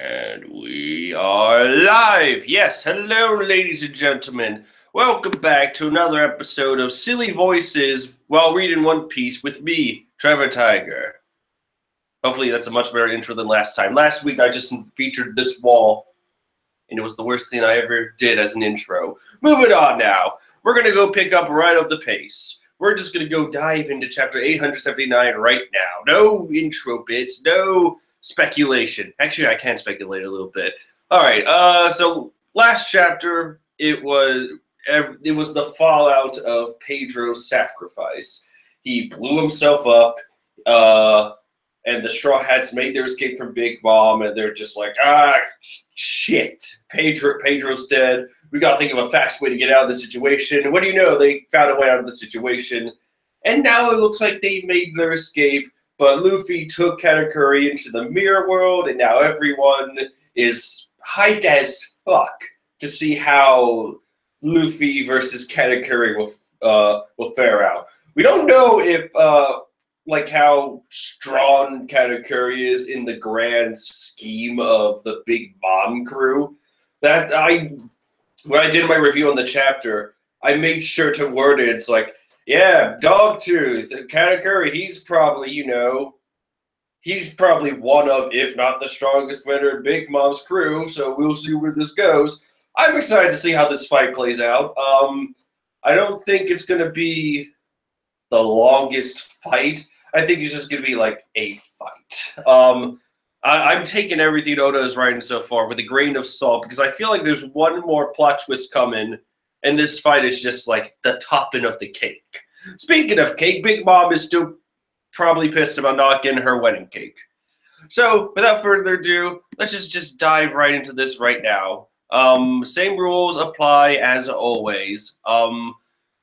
And we are live! Yes, hello, ladies and gentlemen. Welcome back to another episode of Silly Voices while reading One Piece with me, Trevor Tiger. Hopefully that's a much better intro than last time. Last week I just featured this wall, and it was the worst thing I ever did as an intro. Moving on now. We're going to go pick up right up the pace. We're just going to go dive into chapter 879 right now. No intro bits, no speculation. Actually, I can speculate a little bit. All right. So last chapter, it was the fallout of Pedro's sacrifice. He blew himself up, and the Straw Hats made their escape from Big Mom, and they're just like, shit, Pedro's dead. We gotta think of a fast way to get out of the situation. And what do you know? They found a way out of the situation, and now it looks like they made their escape. But Luffy took Katakuri into the mirror world, and now everyone is hyped as fuck to see how Luffy versus Katakuri will fare out. We don't know if like how strong Katakuri is in the grand scheme of the Big Mom crew. When I did my review on the chapter, I made sure to word it. It's like, yeah, Dogtooth, Katakuri, he's probably one of, if not the strongest member of Big Mom's crew, so we'll see where this goes. I'm excited to see how this fight plays out. I don't think it's going to be the longest fight. I think it's just going to be like a fight. I'm taking everything Oda is writing so far with a grain of salt because I feel like there's one more plot twist coming, and this fight is just like the topping of the cake. Speaking of cake, Big Mom is still probably pissed about not getting her wedding cake. So, without further ado, let's just dive right into this right now. Same rules apply as always. I'm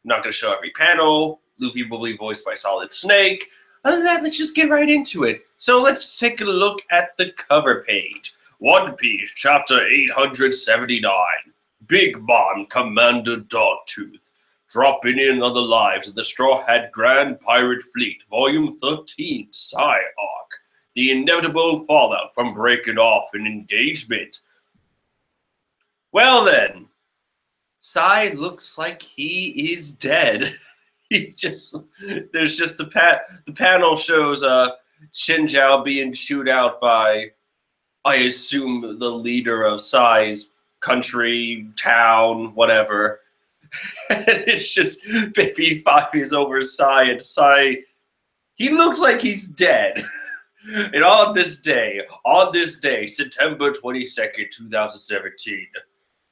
not going to show every panel. Luffy will be voiced by Solid Snake. Other than that, let's just get right into it. So let's take a look at the cover page. One Piece, chapter 879. Big Mom, Commander Dogtooth. Dropping in on the lives of the Straw Hat Grand Pirate Fleet, Volume 13, Psy Arc. The inevitable fallout from breaking off an engagement. Well then, Psy looks like he is dead. There's just the panel shows Shinjao being chewed out by, I assume, the leader of Psy's country, town, whatever. And it's just Baby 5 is over Psy, and Psy, he looks like he's dead. And on this day, September 22nd, 2017,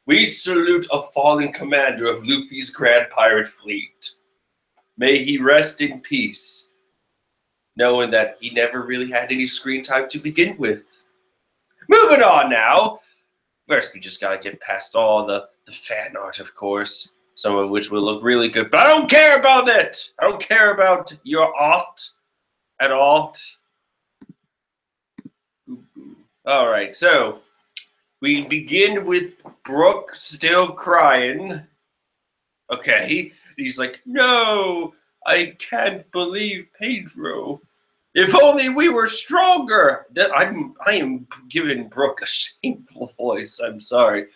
we salute a fallen commander of Luffy's Grand Pirate Fleet. May he rest in peace, knowing that he never really had any screen time to begin with. Moving on now. First, we just gotta get past all the fan art, of course, some of which will look really good. But I don't care about it! I don't care about your art at all. Alright, so we begin with Brook still crying. Okay. He's like, no, I can't believe Pedro. If only we were stronger. I am giving Brook a shameful voice. I'm sorry.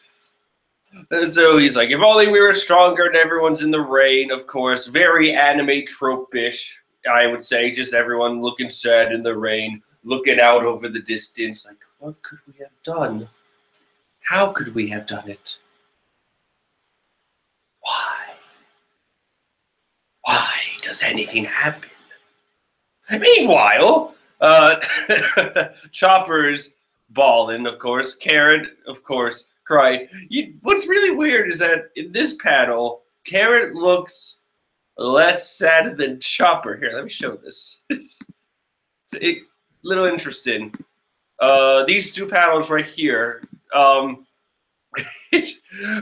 So he's like, if only we were stronger and everyone's in the rain, of course. Very anime trope-ish, I would say. Just everyone looking sad in the rain, looking out over the distance. Like, what could we have done? How could we have done it? Why does anything happen? Meanwhile, Chopper's bawling, of course. Karen, of course, cried. What's really weird is that in this panel, Karen looks less sad than Chopper. Here, let me show this. It's a little interesting. These two panels right here.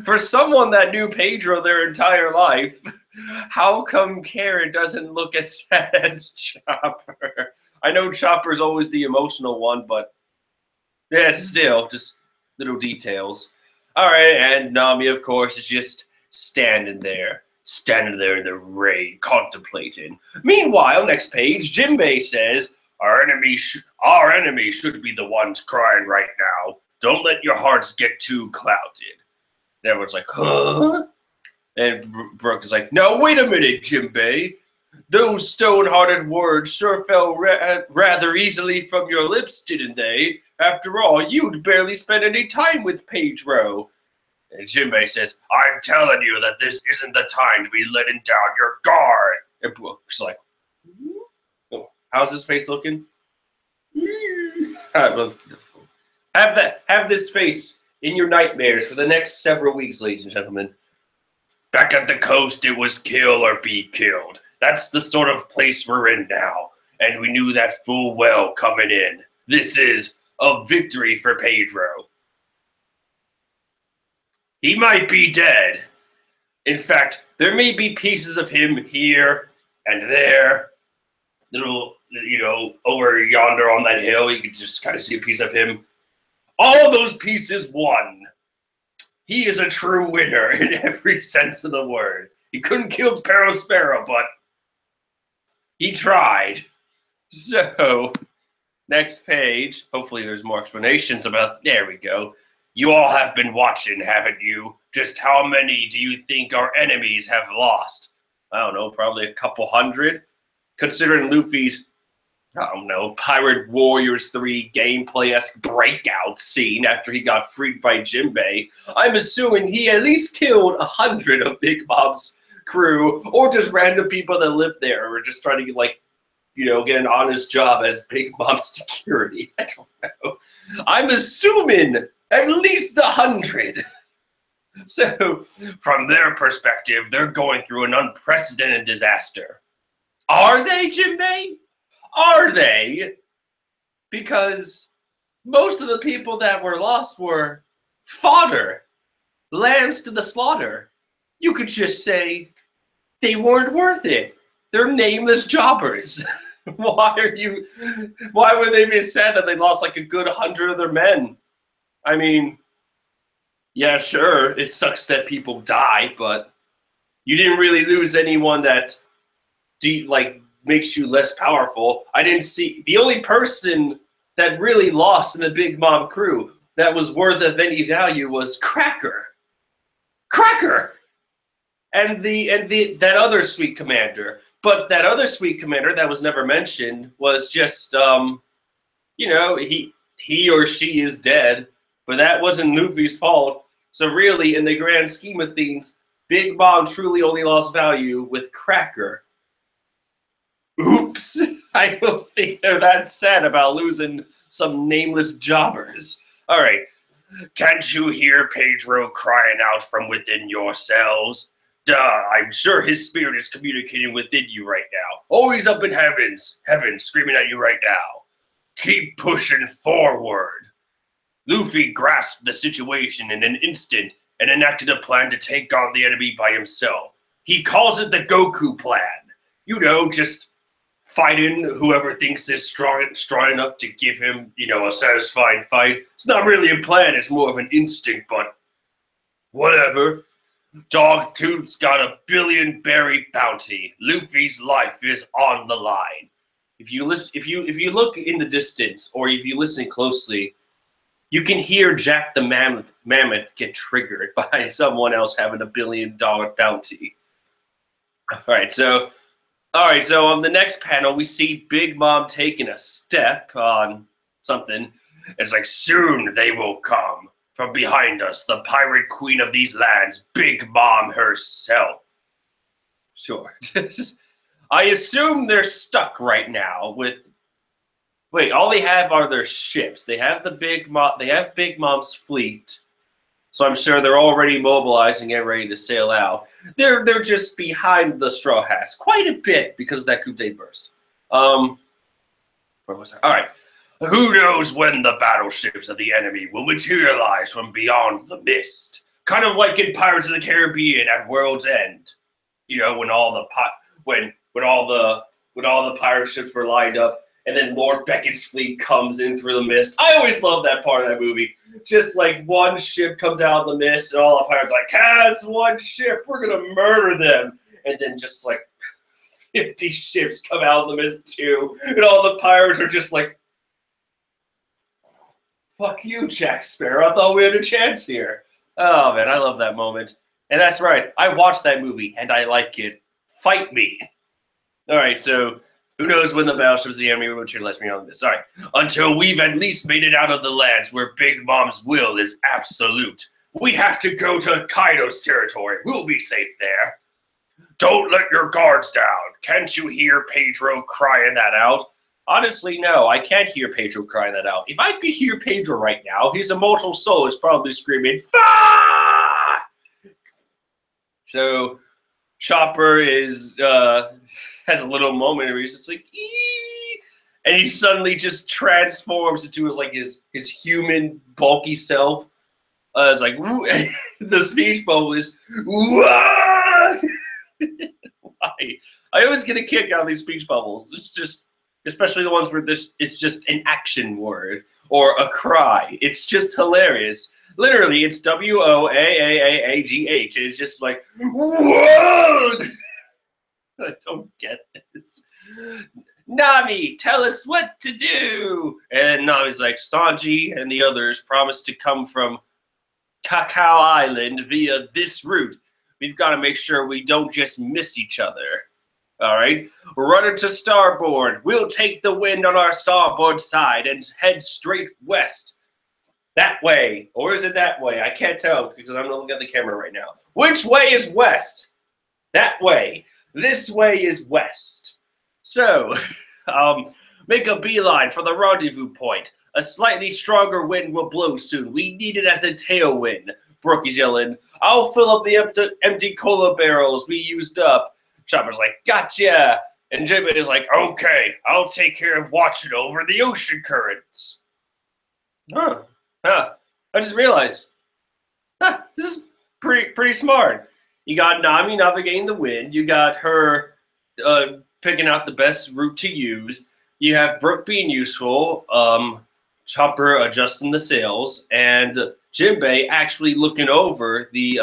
For someone that knew Pedro their entire life, how come Karen doesn't look as sad as Chopper? I know Chopper's always the emotional one, but yeah, still, just little details. Alright, and Nami, of course, is just standing there in the rain, contemplating. Meanwhile, next page, Jinbei says, our enemy should be the ones crying right now. Don't let your hearts get too clouded. And everyone's like, huh? And Brooke is like, now wait a minute, Jinbei. Those stone-hearted words sure fell rather easily from your lips, didn't they? After all, you'd barely spent any time with Pedro. And Jinbei says, I'm telling you that this isn't the time to be letting down your guard. And Brooke's like, oh, how's his face looking? Have this face in your nightmares for the next several weeks, ladies and gentlemen. Back at the coast, it was kill or be killed. That's the sort of place we're in now, and we knew that full well coming in. This is a victory for Pedro. He might be dead. In fact, there may be pieces of him here and there. Little, over yonder on that hill, you can just kind of see a piece of him. All those pieces won. He is a true winner in every sense of the word. He couldn't kill Sparrow, but he tried. So, next page. Hopefully there's more explanations about... There we go. You all have been watching, haven't you? Just how many do you think our enemies have lost? I don't know, probably a couple hundred. Considering Luffy's, I don't know, Pirate Warriors 3 gameplay-esque breakout scene after he got freed by Jinbei, I'm assuming he at least killed 100 of Big Mom's crew, or just random people that live there, or just trying to get, like, get an honest job as Big Mom's security. I don't know. I'm assuming at least 100. So, from their perspective, they're going through an unprecedented disaster. Are they, Jinbei? Are they? Because most of the people that were lost were fodder, lambs to the slaughter. You could just say they weren't worth it. They're nameless jobbers. Why would they be sad that they lost like a good 100 of their men? I mean, yeah, sure, it sucks that people die, but you didn't really lose anyone that makes you less powerful. I didn't see the only person that really lost in the Big Mom crew that was worth of any value was Cracker. And that other sweet commander. But that other sweet commander that was never mentioned was just he or she is dead, but that wasn't Luffy's fault. So really, in the grand scheme of things, Big Mom truly only lost value with Cracker. Oops, I don't think they're that sad about losing some nameless jobbers. All right, can't you hear Pedro crying out from within yourselves? Duh, I'm sure his spirit is communicating within you right now. Always up in heaven screaming at you right now. Keep pushing forward. Luffy grasped the situation in an instant and enacted a plan to take on the enemy by himself. He calls it the Goku plan. Just fighting whoever thinks is strong enough to give him, a satisfying fight. It's not really a plan, it's more of an instinct, but whatever. Dogtooth's got a 1 billion berry bounty. Luffy's life is on the line. If you look in the distance, or if you listen closely, you can hear Jack the Mammoth get triggered by someone else having a $1 billion bounty. All right, so on the next panel, we see Big Mom taking a step on something. It's like, soon they will come. From behind us, the pirate queen of these lands, Big Mom herself. Sure. I assume they're stuck right now with... Wait, all they have are their ships. They have Big Mom's fleet. So I'm sure they're already mobilizing and ready to sail out. They're just behind the Straw Hats quite a bit because of that coup d'etat burst. Where was I? All right. Who knows when the battleships of the enemy will materialize from beyond the mist? Kind of like in Pirates of the Caribbean at World's End. When all the pirate ships were lined up, and then Lord Beckett's fleet comes in through the mist. I always love that part of that movie. Just like one ship comes out of the mist, and all the pirates are like, it's one ship, we're gonna murder them. And then just like 50 ships come out of the mist too, and all the pirates are just like, fuck you, Jack Sparrow. I thought we had a chance here. Oh, man, I love that moment. And that's right. I watched that movie, and I like it. Fight me. All right, so who knows when the battle shows the enemy will let me on this. All right. Until we've at least made it out of the lands where Big Mom's will is absolute. We have to go to Kaido's territory. We'll be safe there. Don't let your guards down. Can't you hear Pedro crying that out? Honestly, no, I can't hear Pedro crying that out. If I could hear Pedro right now, his immortal soul is probably screaming, "Fuck!" So Chopper is has a little moment where he's just like, "Ee!" And he suddenly just transforms into his human bulky self. It's like the speech bubble is why? I always get a kick out of these speech bubbles. It's just, especially the ones where it's just an action word or a cry. It's just hilarious. Literally, it's WOAAAGH. It's just like, whoa! I don't get this. Nami, tell us what to do. And Nami's like, Sanji and the others promised to come from Cacao Island via this route. We've got to make sure we don't just miss each other. All right? Rudder to starboard. We'll take the wind on our starboard side and head straight west. That way. Or is it that way? I can't tell because I'm looking at the camera right now. Which way is west? That way. This way is west. So, make a beeline for the rendezvous point. A slightly stronger wind will blow soon. We need it as a tailwind. Brooke is yelling, I'll fill up the empty cola barrels we used up. Chopper's like, gotcha. And Jinbei is like, okay, I'll take care of watching over the ocean currents. I just realized, this is pretty smart. You got Nami navigating the wind. You got her picking out the best route to use. You have Brooke being useful. Chopper adjusting the sails, and Jinbei actually looking over the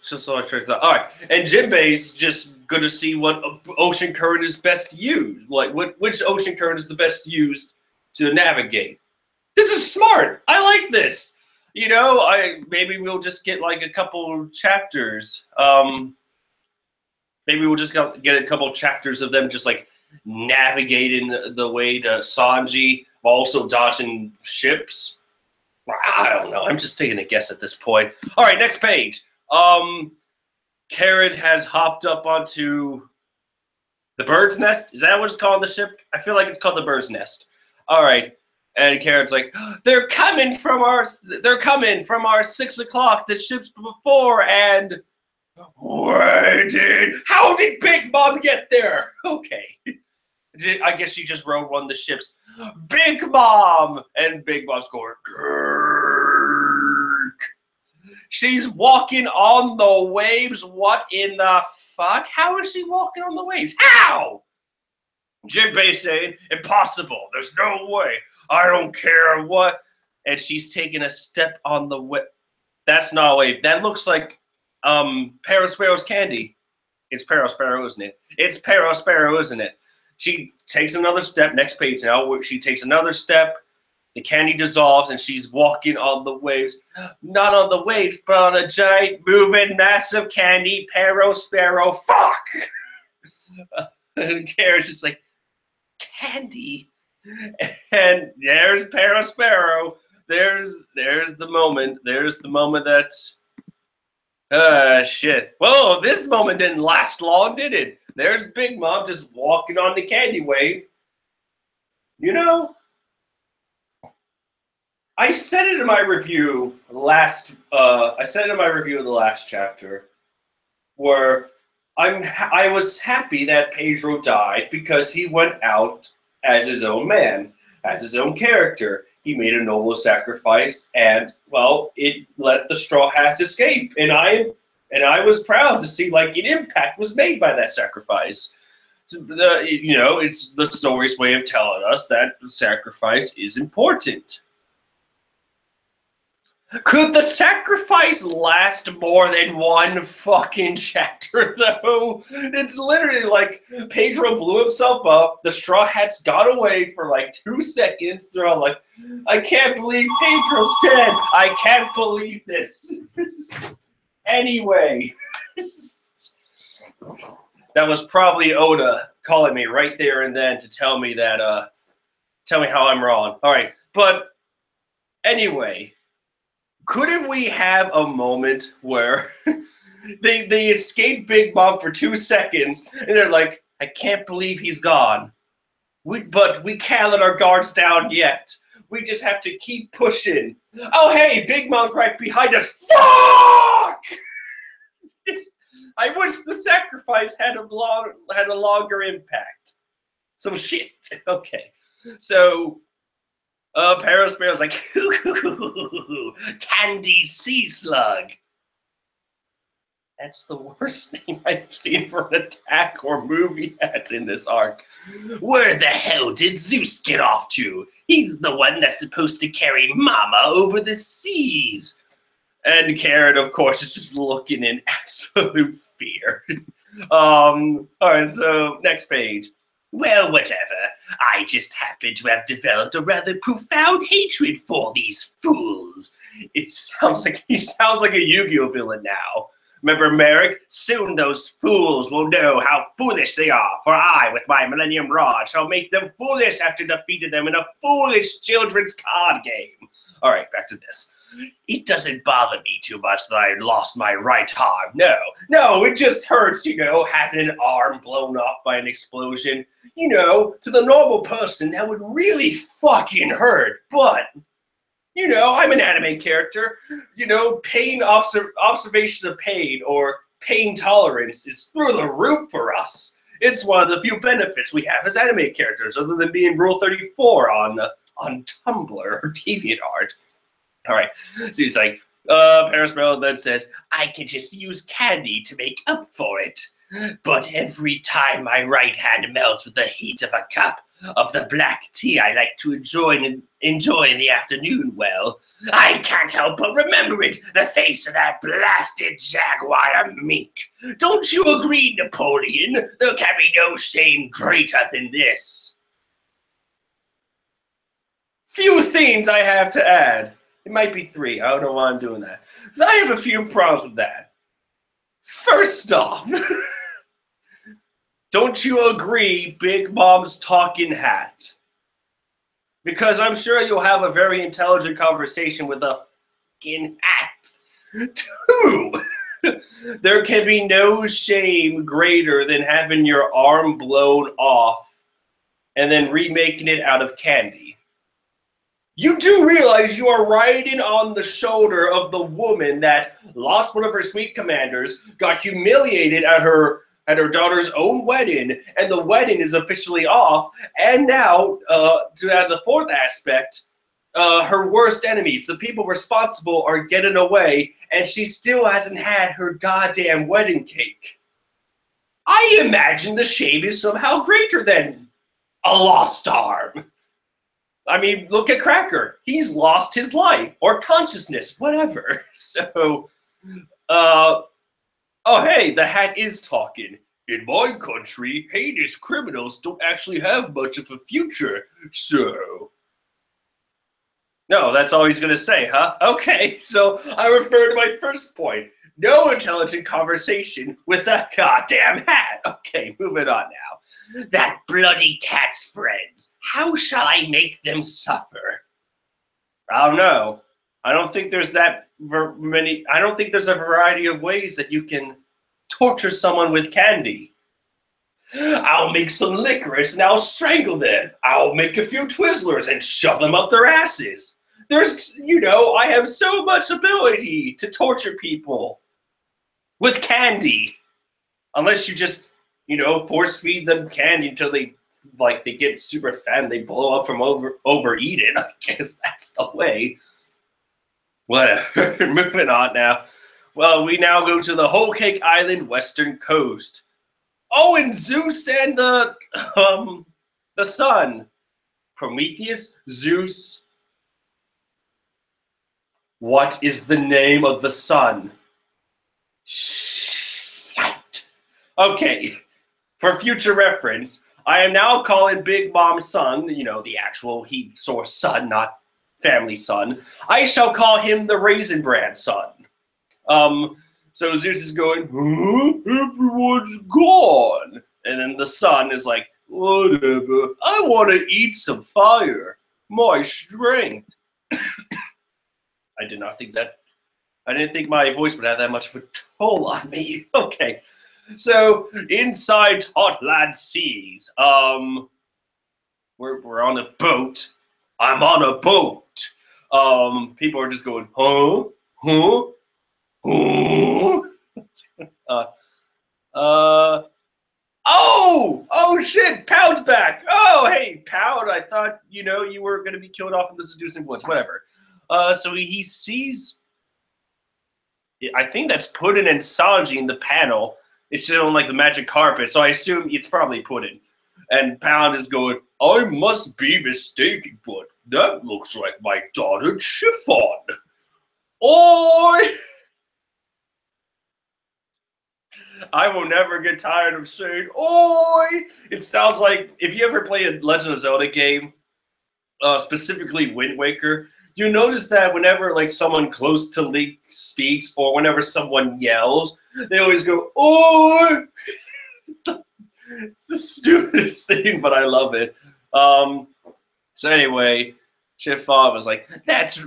just so I tricked that. All right, and Jinbei's just gonna see what ocean current is best used, like which ocean current is the best used to navigate. This is smart. I like this. You know, maybe we'll just get like a couple chapters. Maybe we'll just get a couple chapters of them just like navigating the way to Sanji, also dodging ships. I don't know. I'm just taking a guess at this point. All right, next page. Carrot has hopped up onto the bird's nest. Is that what it's called on the ship? I feel like it's called the bird's nest. All right. And Carrot's like, they're coming from our 6 o'clock, the ships before, and how did Big Mom get there? Okay. I guess she just rode one of the ships. Big Mom! And Big Mom's going, Grrrk. She's walking on the waves. What in the fuck? How is she walking on the waves? How? Jinbei saying, impossible. There's no way. I don't care what. And she's taking a step on the wave. That's not a wave. That looks like Sparrow's candy. It's Sparrow, isn't it? It's Sparrow, isn't it? She takes another step. Next page now. Where she takes another step. The candy dissolves, and she's walking on the waves. Not on the waves, but on a giant, moving, massive candy. Sparrow. Fuck! And Carrot's just like, candy? And there's Sparrow. There's the moment. There's the moment that shit. Whoa, this moment didn't last long, did it? There's Big Mom just walking on the candy wave. You know, I said it in my review of the last chapter, where I was happy that Pedro died because he went out as his own man, as his own character. He made a noble sacrifice, and well, it let the Straw Hats escape. And I was proud to see like an impact was made by that sacrifice. So, you know, it's the story's way of telling us that sacrifice is important. Could the sacrifice last more than one fucking chapter, though? It's literally like Pedro blew himself up, the Straw Hats got away for like 2 seconds. They're all like, I can't believe Pedro's dead. I can't believe this. Anyway. That was probably Oda calling me right there and then to tell me that, tell me how I'm wrong. All right, but anyway. Couldn't we have a moment where they escape Big Mom for 2 seconds and they're like, I can't believe he's gone. But we can't let our guards down yet. We just have to keep pushing. Oh, hey, Big Mom's right behind us. Fuck! I wish the sacrifice had a longer impact. So shit. Okay. So Paris Bear's like, Candy Sea Slug. That's the worst name I've seen for an attack or movie yet in this arc. Where the hell did Zeus get off to? He's the one that's supposed to carry Mama over the seas. And Karen, of course, is just looking in absolute fear. All right, so next page. Well, whatever. I just happen to have developed a rather profound hatred for these fools. He sounds like a Yu-Gi-Oh villain now. Remember Merrick? Soon those fools will know how foolish they are, for I, with my Millennium Rod, shall make them foolish after defeating them in a foolish children's card game. All right, back to this. It doesn't bother me too much that I lost my right arm. No, it just hurts, having an arm blown off by an explosion. To the normal person, that would really fucking hurt. But, I'm an anime character. Pain observation of pain or pain tolerance is through the roof for us. It's one of the few benefits we have as anime characters, other than being Rule 34 on Tumblr or DeviantArt. All right, so he's like, Paris Bell then says, I can just use candy to make up for it. But every time my right hand melts with the heat of a cup of the black tea I like to enjoy in the afternoon, well, I can't help but remember it, the face of that blasted jaguar mink. Don't you agree, Napoleon? There can be no shame greater than this. Few things I have to add. It might be 3. I don't know why I'm doing that. So I have a few problems with that. First off, don't you agree, Big Mom's talking hat? Because I'm sure you'll have a very intelligent conversation with a fucking hat. 2, there can be no shame greater than having your arm blown off and then remaking it out of candy. You do realize you are riding on the shoulder of the woman that lost one of her sweet commanders, got humiliated at her daughter's own wedding, and the wedding is officially off, and now, to add the 4th aspect, her worst enemies, the people responsible, are getting away, and she still hasn't had her goddamn wedding cake. I imagine the shame is somehow greater than a lost arm. I mean, look at Cracker. He's lost his life or consciousness, whatever. So, oh, hey, the hat is talking. In my country, heinous criminals don't actually have much of a future, so. No, that's all he's going to say, huh? Okay, so I refer to my first point. No intelligent conversation with a goddamn hat. Okay, moving on now. That bloody cat's friends. How shall I make them suffer? I don't know. I don't think there's that many. I don't think there's a variety of ways that you can torture someone with candy. I'll make some licorice and I'll strangle them. I'll make a few Twizzlers and shove them up their asses. There's, I have so much ability to torture people with candy. Unless you just, force feed them candy until they get super fat and they blow up from overeating. I guess that's the way. Whatever. Moving on now. Well, we now go to the Whole Cake Island western coast. Oh, and Zeus and the sun. Prometheus, Zeus. What is the name of the sun? Shit. Okay, for future reference, I am now calling Big Mom's son, you know, the actual source son, not family son. I shall call him the Raisin Bran son. So Zeus is going, huh? Everyone's gone. And then the son is like, whatever, I want to eat some fire. My strength. I didn't think my voice would have that much of a toll on me. Okay. So inside Hotland Seas, we're on a boat. I'm on a boat. People are just going, huh? Oh shit, Pound's back. Oh, hey, Pound, I thought, you were going to be killed off in the seducing woods, whatever. So he sees, I think that's Puddin and Sanji in the panel. It's just on, like, the magic carpet, so I assume it's probably Puddin. And Pound is going, I must be mistaken, but that looks like my daughter Chiffon. Oi! I will never get tired of saying, oi! It sounds like, if you ever play a Legend of Zelda game, specifically Wind Waker, you notice that whenever, like, someone close to Link speaks, or whenever someone yells, they always go, oi! It's the stupidest thing, but I love it. So anyway, Chiffon was like, that's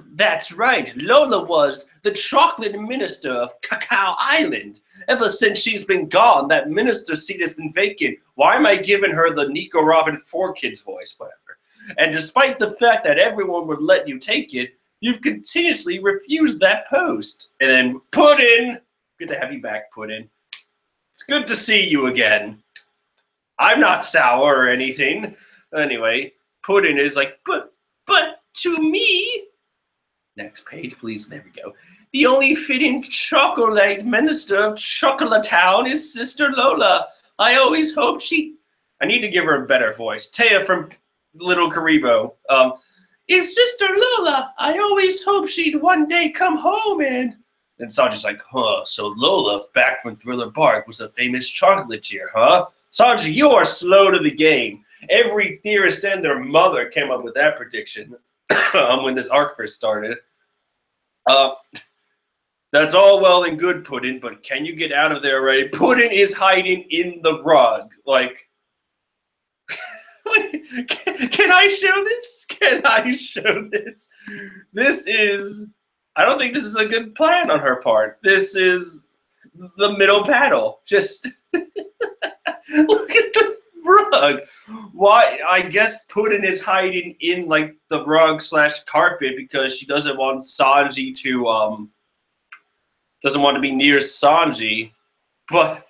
right. Lola was the chocolate minister of Cacao Island. Ever since she's been gone, that minister seat has been vacant. Why am I giving her the Nico Robin 4Kids voice? Whatever. And despite the fact that everyone would let you take it, you've continuously refused that post. And then Puddin, good to have you back, Puddin. It's good to see you again. I'm not sour or anything. Anyway, Puddin is like, but to me. Next page, please. There we go. The only fitting chocolate minister of Chocolate Town is Sister Lola. I always hope she. I need to give her a better voice. Taya from Little Karibo. Is Sister Lola. I always hope she'd one day come home and Sanji's like, huh, so Lola back from Thriller Bark was a famous chocolatier, huh? Sanji, you are slow to the game. Every theorist and their mother came up with that prediction when this arc first started. That's all well and good, Puddin, but can you get out of there already? Puddin is hiding in the rug. Like, can I show this? Can I show this? This is, I don't think this is a good plan on her part. This is the middle panel. Just look at the rug. Why? I guess Puddin is hiding in, like, the rug / carpet because she doesn't want Sanji to doesn't want to be near Sanji. But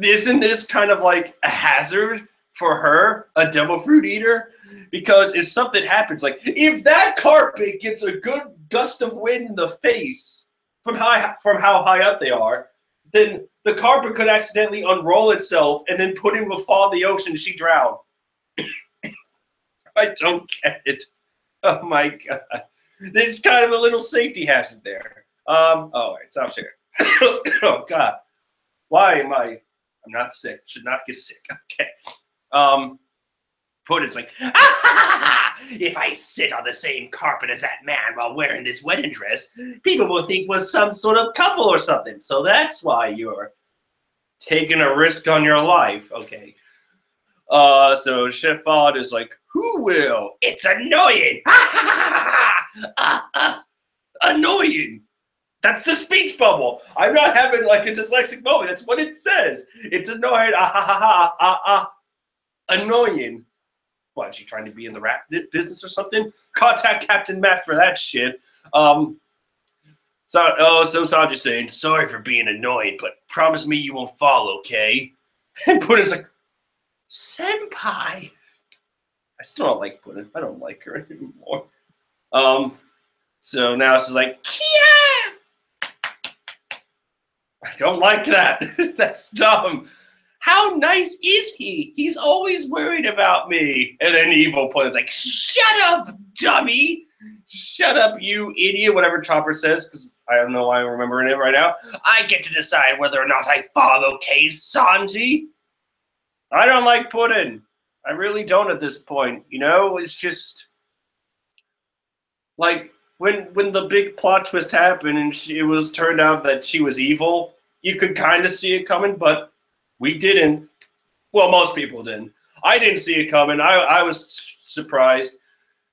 isn't this kind of like a hazard for her, a devil fruit eater? Because if something happens, like if that carpet gets a good gust of wind in the face from how high up they are, then the carpet could accidentally unroll itself and then Puddin will fall in the ocean and she drown. I don't get it. Oh my god. There's kind of a little safety hazard there. All right, stop sharing. Oh god. Why am I'm not sick. Should not get sick. Okay. Puddin's like, if I sit on the same carpet as that man while wearing this wedding dress, people will think we're some sort of couple or something. So that's why you're taking a risk on your life. Okay. So Chiffon is like, who will? It's annoying. Annoying. That's the speech bubble. I'm not having like a dyslexic moment. That's what it says. It's annoying. Annoying. What, is she trying to be in the rap business or something? Contact Captain Matt for that shit. So Sanji's saying, sorry for being annoying, but promise me you won't fall, okay? And Puddin's like, senpai. I still don't like Puddin. I don't like her anymore. So now she's like, Kia! I don't like that. That's dumb. How nice is he? He's always worried about me. And then evil Puddin's like, shut up, dummy. Shut up, you idiot, whatever Chopper says, because I don't know why I'm remembering it right now. I get to decide whether or not I follow K's Sanji. I don't like Puddin'. I really don't at this point, you know? It's just... Like, when the big plot twist happened and it was turned out that she was evil, you could kind of see it coming, but we didn't. Well, most people didn't. I didn't see it coming. I was surprised.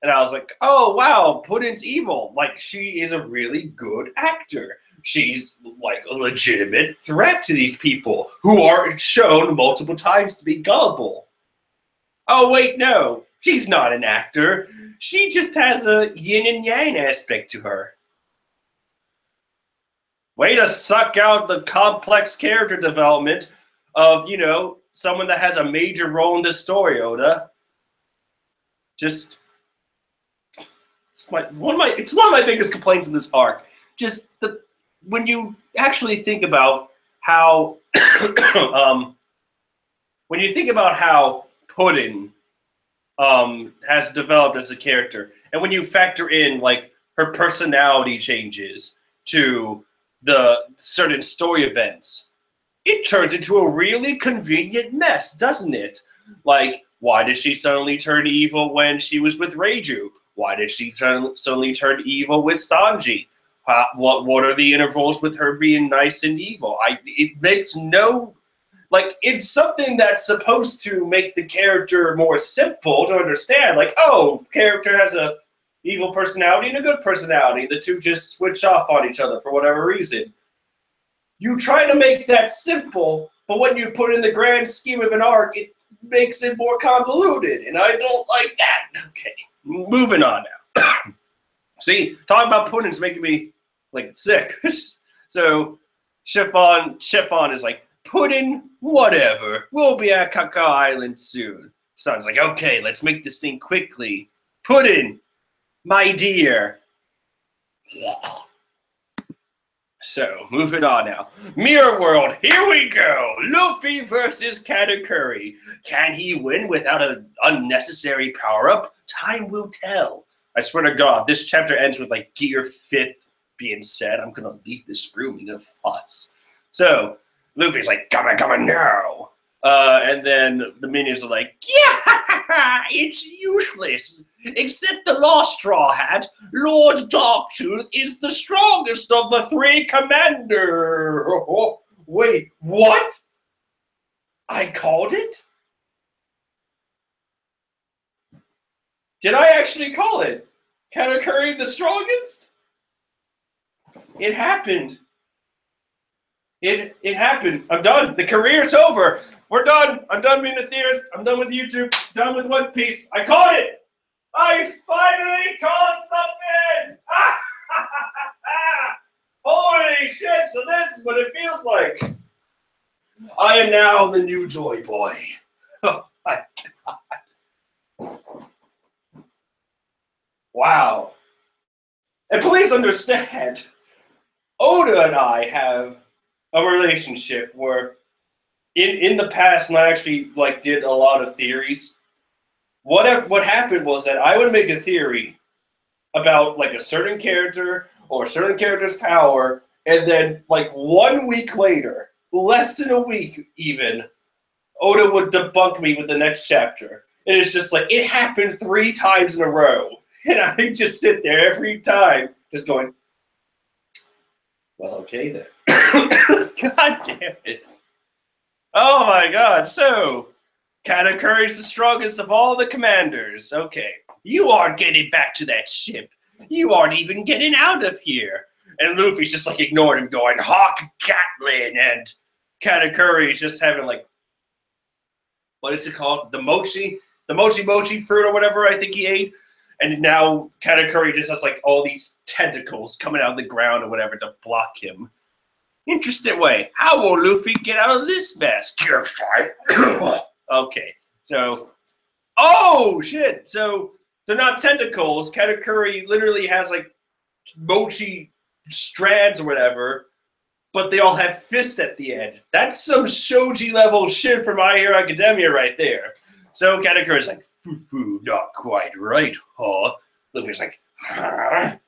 And I was like, oh, wow, Puddin's evil. Like, she is a really good actor. She's, like, a legitimate threat to these people who are shown multiple times to be gullible. Oh, wait, no. She's not an actor. She just has a yin and yang aspect to her. Way to suck out the complex character development of, you know, someone that has a major role in this story, Oda. Just... It's one of my biggest complaints in this arc. Just when you actually think about how when you think about how Puddin has developed as a character, and when you factor in like her personality changes to the certain story events, it turns into a really convenient mess, doesn't it? Like, why did she suddenly turn evil when she was with Reiju? Why did she suddenly turn evil with Sanji? What are the intervals with her being nice and evil? It makes no... Like, it's something that's supposed to make the character more simple to understand. Like, oh, character has a evil personality and a good personality. The two just switch off on each other for whatever reason. You try to make that simple, but when you put it in the grand scheme of an arc, it makes it more convoluted, and I don't like that. Okay, moving on now. See, talking about Puddin's making me, like, sick. So, Chiffon is like, Puddin', whatever. We'll be at Cacao Island soon. Son's like, okay, let's make this thing quickly. Puddin', my dear. So, moving on now. Mirror World, here we go! Luffy versus Katakuri. Can he win without an unnecessary power-up? Time will tell. I swear to God, this chapter ends with, like, Gear 5th being said. I'm gonna leave this room in a fuss. So, Luffy's like, come on now! And then the minions are like, yeah, it's useless. Except the Lost Straw Hat, Lord Darktooth is the strongest of the three commanders. Oh, wait, what? I called it? Did I actually call it? Katakuri the strongest? It happened. It happened. I'm done. The career's over. We're done. I'm done being a theorist. I'm done with YouTube. Done with One Piece. I caught it. I finally caught something. Holy shit. So this is what it feels like. I am now the new Joy Boy. Oh my God. Wow. And please understand, Oda and I have a relationship where in the past, when I actually like did a lot of theories, what happened was that I would make a theory about like a certain character or a certain character's power, and then like 1 week later, less than a week even, Oda would debunk me with the next chapter. And it's just like, it happened 3 times in a row. And I just sit there every time just going, well, okay then. God damn it. Oh my God, so Katakuri's the strongest of all the commanders. Okay, you aren't getting back to that ship. You aren't even getting out of here. And Luffy's just like ignoring him going, Hawk Gatlin, and Katakuri's just having like, what is it called? The mochi fruit or whatever I think he ate. And now Katakuri just has like all these tentacles coming out of the ground or whatever to block him. Interesting way. How will Luffy get out of this mess? Gear 5. Okay, so... Oh, shit! So, they're not tentacles. Katakuri literally has, like, mochi strands or whatever, but they all have fists at the end. That's some shoji-level shit from My Hero Academia right there. So, Katakuri's like, foo-foo, not quite right, huh? Luffy's like, The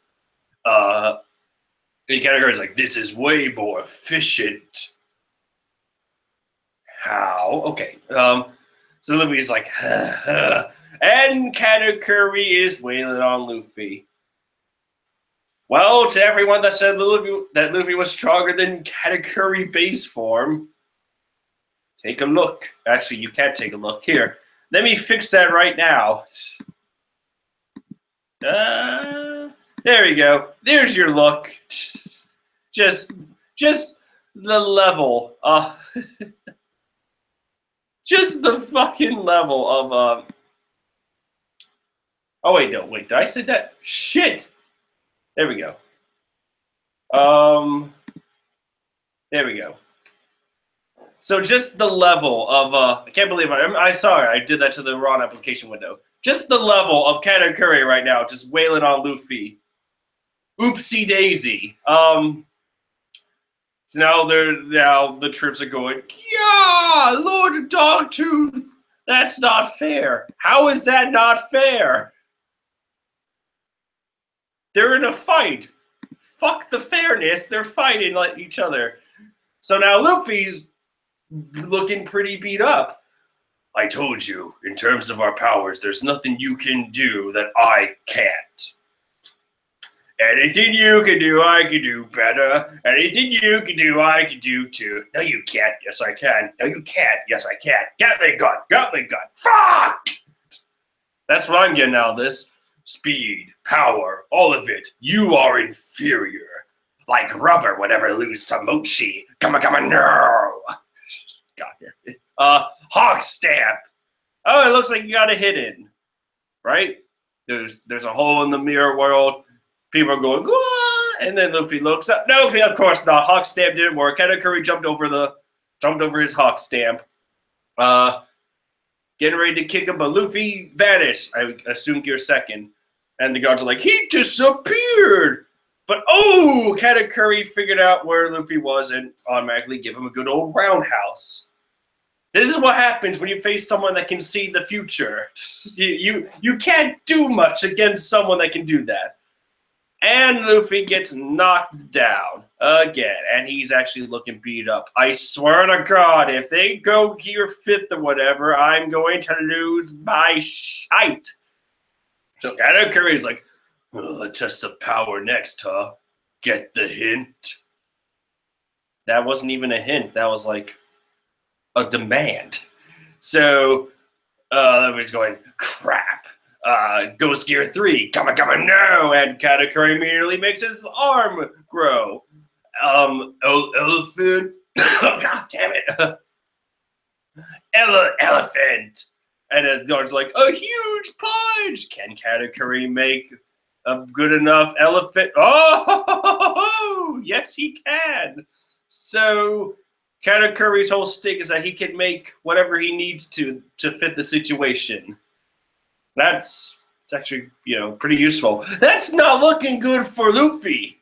category's like, this is way more efficient. How? Okay. So Luffy's like, and Katakuri is wailing on Luffy. Well, to everyone that said Luffy was stronger than Katakuri base form, take a look. Actually, you can't take a look. Here, let me fix that right now. There we go. There's your look. Just the level. Just the fucking level of Oh wait, no, wait. Did I say that? Shit. There we go. There we go. So just the level of I can't believe I sorry I did that to the wrong application window. Just the level of Katakuri right now, just wailing on Luffy. Oopsie daisy. So now the troops are going, yeah, Lord Dogtooth, that's not fair. How is that not fair? They're in a fight. Fuck the fairness. They're fighting like each other. So now Luffy's looking pretty beat up. I told you, in terms of our powers, there's nothing you can do that I can't. Anything you can do, I can do better. Anything you can do, I can do too. No, you can't. Yes, I can. No, you can't. Yes, I can. Gatling gun. Gatling gun. Fuck! That's what I'm getting out of this. Speed, power, all of it. You are inferior. Like rubber would ever lose to Mochi. Come on, no. God damn it. Hawk stamp. Oh, it looks like you got a hidden. Right? There's a hole in the mirror world. People are going, what? And then Luffy looks up. No, of course not. Hawk stamp didn't work. Katakuri jumped over his hawk stamp. Getting ready to kick him, but Luffy vanished. I assume Gear second. And the guards are like, he disappeared. But Katakuri figured out where Luffy was and automatically give him a good old roundhouse. This is what happens when you face someone that can see the future. You can't do much against someone that can do that. And Luffy gets knocked down again, and he's actually looking beat up. I swear to God, if they go Gear 5th or whatever, I'm going to lose my shite. So Katakuri's like, a test of power next, huh? Get the hint? That wasn't even a hint. That was like a demand. So everybody's going, crap. Ghost Gear 3, come on, no! And Katakuri immediately makes his arm grow. Elephant? God damn it. Elephant! And the guard's like, a huge punch! Can Katakuri make a good enough elephant? Oh, yes he can! So Katakuri's whole stick is that he can make whatever he needs to fit the situation. It's actually, pretty useful. That's not looking good for Luffy.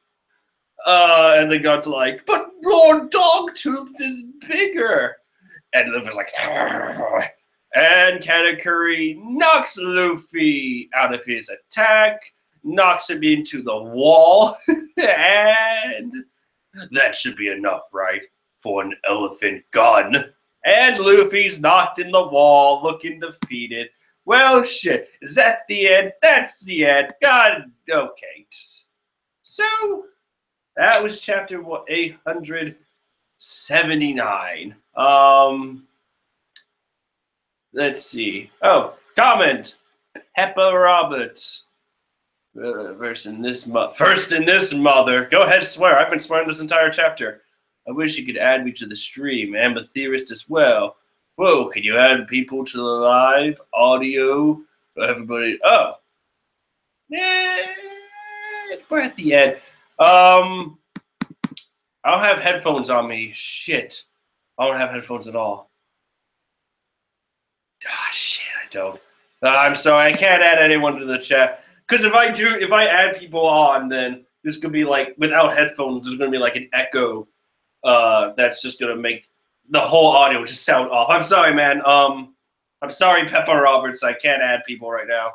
And the god's like, but Lord Dogtooth is bigger. And Luffy's like, argh. And Katakuri knocks Luffy out of his attack, knocks him into the wall, and that should be enough, right, for an elephant gun. And Luffy's knocked in the wall, looking defeated. Well, shit. Is that the end? That's the end. God, okay. So, that was chapter 879. Let's see. Oh, comment. Peppa Roberts. First in this mother. Go ahead, swear. I've been swearing this entire chapter. I wish you could add me to the stream. I'm a theorist as well. Whoa, can you add people to the live audio? Everybody, yeah, we're at the end. I don't have headphones on me. Shit, I don't have headphones at all. Ah, shit, I don't. I'm sorry, I can't add anyone to the chat. Because if I add people on, then this could be like, without headphones, there's going to be like an echo that's just going to make the whole audio just sound off. I'm sorry, man. I'm sorry, Peppa Roberts. I can't add people right now.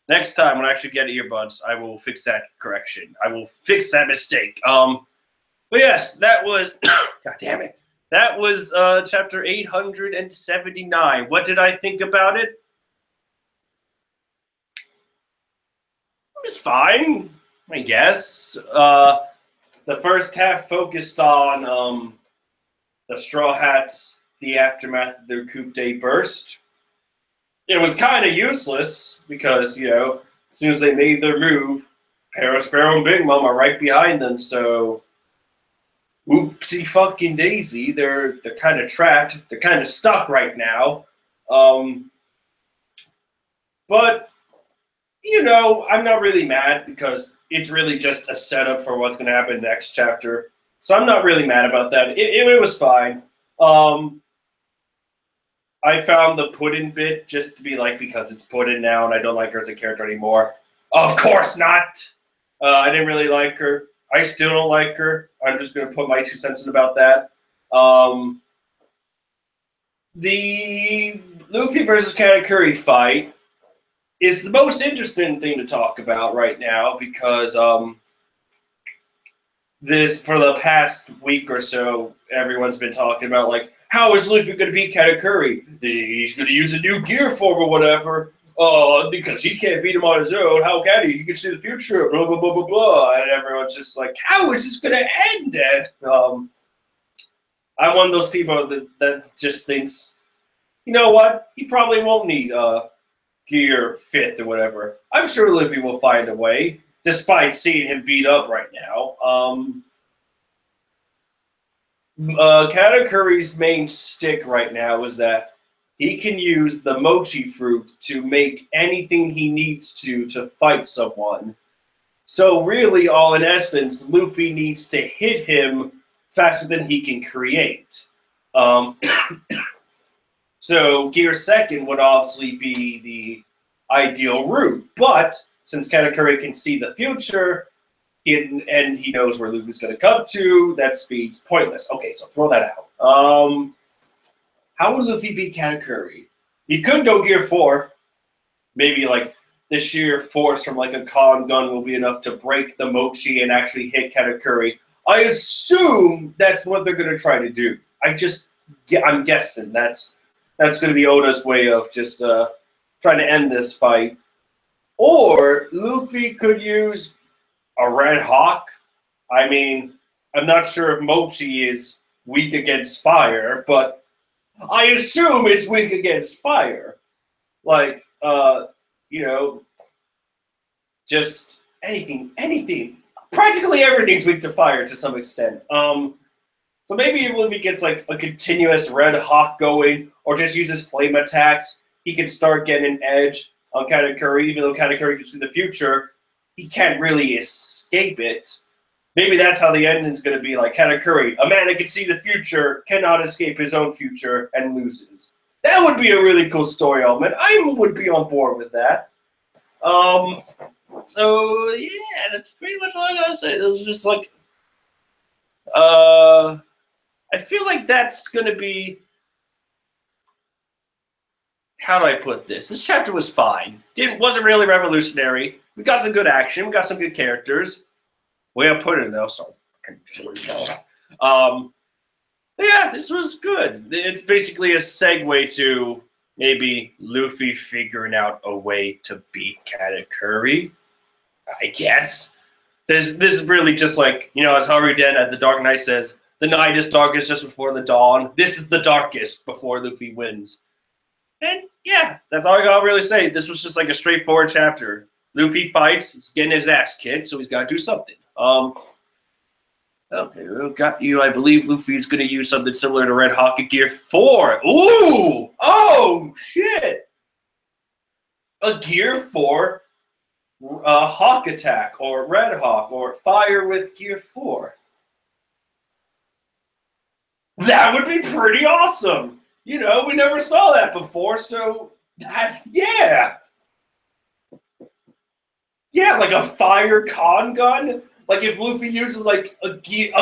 Next time when I actually get earbuds, I will fix that correction. I will fix that mistake. But yes, that was God damn it. That was chapter 879. What did I think about it? It was fine, I guess. The first half focused on the Straw Hats, the aftermath of their coup de burst. It was kind of useless because, you know, as soon as they made their move, Sparrow and Big Mom are right behind them, so oopsie fucking daisy, they're kind of trapped. They're kind of stuck right now. But, you know, I'm not really mad because it's really just a setup for what's going to happen next chapter. So I'm not really mad about that. It was fine. I found the Puddin bit just to be like, because it's Puddin now and I don't like her as a character anymore. Of course not! I didn't really like her. I still don't like her. I'm just going to put my 2 cents in about that. The Luffy versus Katakuri fight is the most interesting thing to talk about right now because this, for the past week or so, everyone's been talking about, like, how is Luffy going to beat Katakuri? He's going to use a new gear form or whatever. Because he can't beat him on his own. How can he? He can see the future. Blah, blah, blah, blah, blah. And everyone's just like, how is this going to end it? I'm one of those people that just thinks, you know what? He probably won't need gear 5th or whatever. I'm sure Luffy will find a way, despite seeing him beat up right now. Katakuri's main stick right now is that he can use the mochi fruit to make anything he needs to fight someone. So really, all in essence, Luffy needs to hit him faster than he can create. So Gear 2nd would obviously be the ideal route. But since Katakuri can see the future, and he knows where Luffy's going to come to, that speed's pointless. Okay, so throw that out. How would Luffy beat Katakuri? He could go Gear 4. Maybe, like, the sheer force from, like, a Kon gun will be enough to break the Mochi and actually hit Katakuri. I assume that's what they're going to try to do. I'm guessing that's going to be Oda's way of just trying to end this fight. Or Luffy could use a Red Hawk. I mean, I'm not sure if Mochi is weak against fire, but I assume it's weak against fire. Like, you know, just anything. Practically everything's weak to fire to some extent. So maybe if Luffy gets like a continuous Red Hawk going, or just uses flame attacks, he can start getting an edge on Katakuri, even though Katakuri can see the future. He can't really escape it. Maybe that's how the ending's going to be, like Katakuri, a man that can see the future, cannot escape his own future, and loses. That would be a really cool story element. I would be on board with that. So, yeah, that's pretty much all I gotta say. It was just like, I feel like that's going to be, how do I put this? This chapter was fine. Wasn't really revolutionary. We got some good action. We got some good characters. Way I put it, though, so. Yeah, this was good. It's basically a segue to maybe Luffy figuring out a way to beat Katakuri, I guess. This is really just like, you know, as Haruden at the Dark Knight says, the night is darkest just before the dawn. This is the darkest before Luffy wins. And yeah, that's all I gotta really say. This was just like a straightforward chapter. Luffy fights, he's getting his ass kicked, so he's gotta do something. Okay, we got you. I believe Luffy's gonna use something similar to Red Hawk in Gear 4. Ooh! Oh, shit! A Gear 4 Hawk attack, or Red Hawk, or Fire with Gear 4. That would be pretty awesome! You know, we never saw that before, so that, yeah! Yeah, like a fire con gun? Like if Luffy uses like a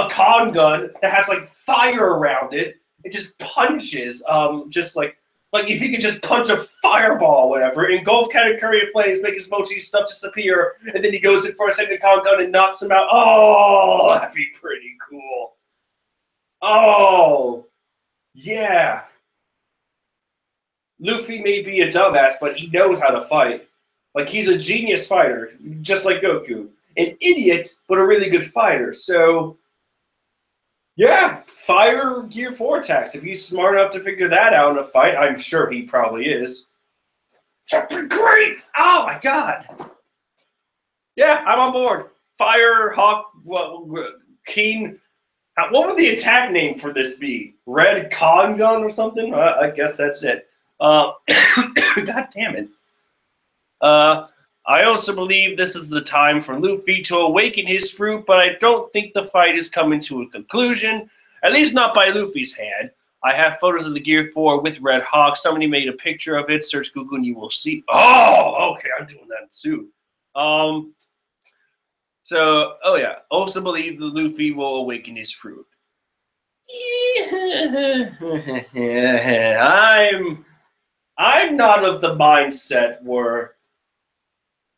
con gun that has like fire around it, it just punches, just like Like, if he could just punch a fireball or whatever, engulf Katakuri in flames, make his mochi stuff disappear, and then he goes in for a second count gun and knocks him out. Oh, that'd be pretty cool. Oh, yeah. Luffy may be a dumbass, but he knows how to fight. Like, he's a genius fighter, just like Goku. An idiot, but a really good fighter. So, yeah, fire Gear 4 attacks. If he's smart enough to figure that out in a fight, I'm sure he probably is. That'd be great! Oh my god! Yeah, I'm on board. Fire, Hawk, Keen. What would the attack name for this be? Red Con Gun or something? I guess that's it. God damn it. I also believe this is the time for Luffy to awaken his fruit, but I don't think the fight is coming to a conclusion, at least not by Luffy's hand. I have photos of the Gear 4 with Red Hawk. Somebody made a picture of it. Search Google and you will see. Oh, okay, I'm doing that soon. So, oh yeah, also believe that Luffy will awaken his fruit. I'm not of the mindset where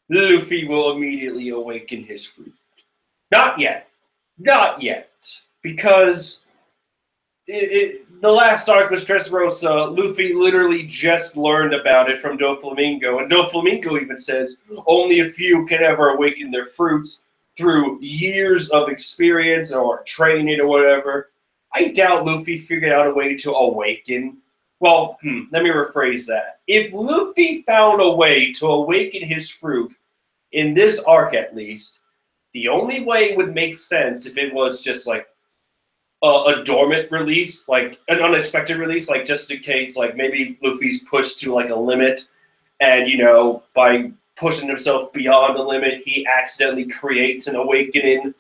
Luffy will immediately awaken his fruit. Not yet. Not yet. Because the last arc was Dressrosa. Luffy literally just learned about it from Doflamingo. And Doflamingo even says only a few can ever awaken their fruits through years of experience or training or whatever. I doubt Luffy figured out a way to awaken. Well, let me rephrase that. If Luffy found a way to awaken his fruit, in this arc at least, the only way it would make sense if it was just like a dormant release, like an unexpected release, like just in case, like maybe Luffy's pushed to like a limit, and you know, by pushing himself beyond the limit, he accidentally creates an awakening.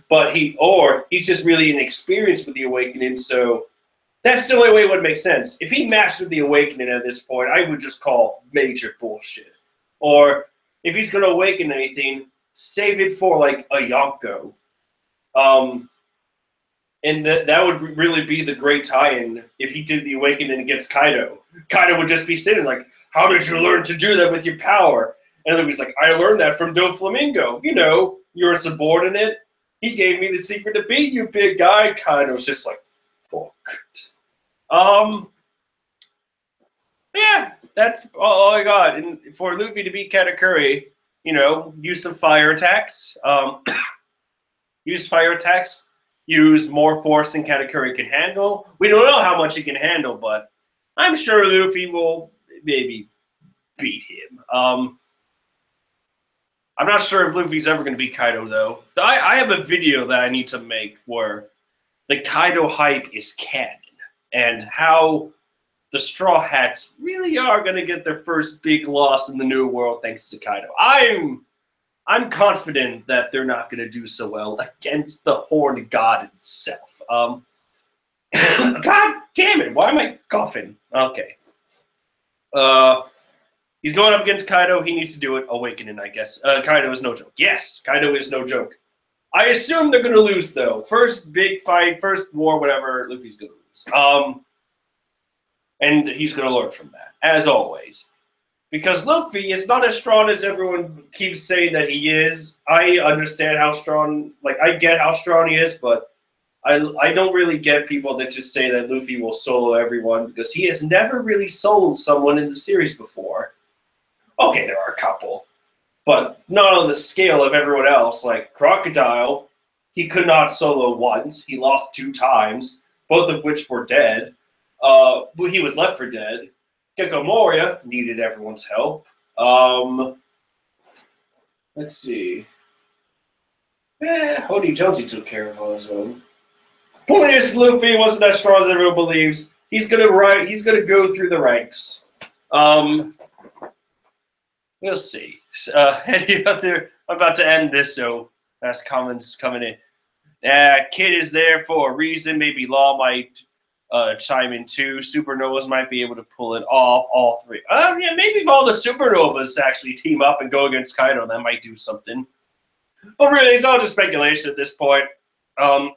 But he's just really inexperienced with the awakening, so that's the only way it would make sense. If he mastered the awakening at this point, I would just call major bullshit. Or if he's going to awaken anything, save it for like a Yonko. And that would really be the great tie-in if he did the awakening against Kaido. Kaido would just be sitting like, how did you learn to do that with your power? And then he's like, I learned that from Doflamingo. You know, you're a subordinate. He gave me the secret to beat you, big guy. Kaido's just like, fucked. Yeah, that's all I got. And for Luffy to beat Katakuri, you know, use some fire attacks. Use fire attacks. Use more force than Katakuri can handle. We don't know how much he can handle, but I'm sure Luffy will maybe beat him. I'm not sure if Luffy's ever going to beat Kaido, though. I have a video that I need to make where the Kaido hype is canon and how the Straw Hats really are going to get their first big loss in the New World thanks to Kaido. I'm confident that they're not going to do so well against the Horned God itself. God damn it! Why am I coughing? Okay. He's going up against Kaido. He needs to do it. Awakening, I guess. Kaido is no joke. Yes, Kaido is no joke. I assume they're going to lose, though. First big fight, first war, whatever, Luffy's going to lose. And he's going to learn from that, as always. Because Luffy is not as strong as everyone keeps saying that he is. I understand how strong, like, I get how strong he is, but I don't really get people that just say that Luffy will solo everyone, because he has never really soloed someone in the series before. Okay, there are a couple, but not on the scale of everyone else. Like Crocodile, he could not solo once. He lost 2 times, both of which were dead. He was left for dead. Gecko Moria needed everyone's help. Let's see. Hody Jonesy took care of all his own. Point is, Luffy wasn't as strong as everyone believes. He's gonna go through the ranks. We'll see. Any other? I'm about to end this, so that's comments coming in. Kid is there for a reason. Maybe Law might chime in too. Supernovas might be able to pull it off. All 3. Yeah, maybe if all the Supernovas actually team up and go against Kaido, that might do something. But really, it's all just speculation at this point. In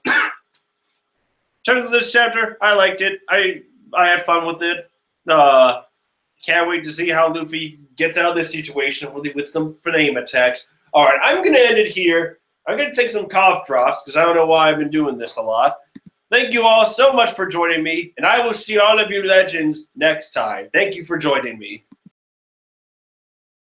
terms of this chapter, I liked it. I had fun with it. Can't wait to see how Luffy gets out of this situation with some flame attacks. All right, I'm going to end it here. I'm going to take some cough drops because I don't know why I've been doing this a lot. Thank you all so much for joining me, and I will see all of you legends next time. Thank you for joining me.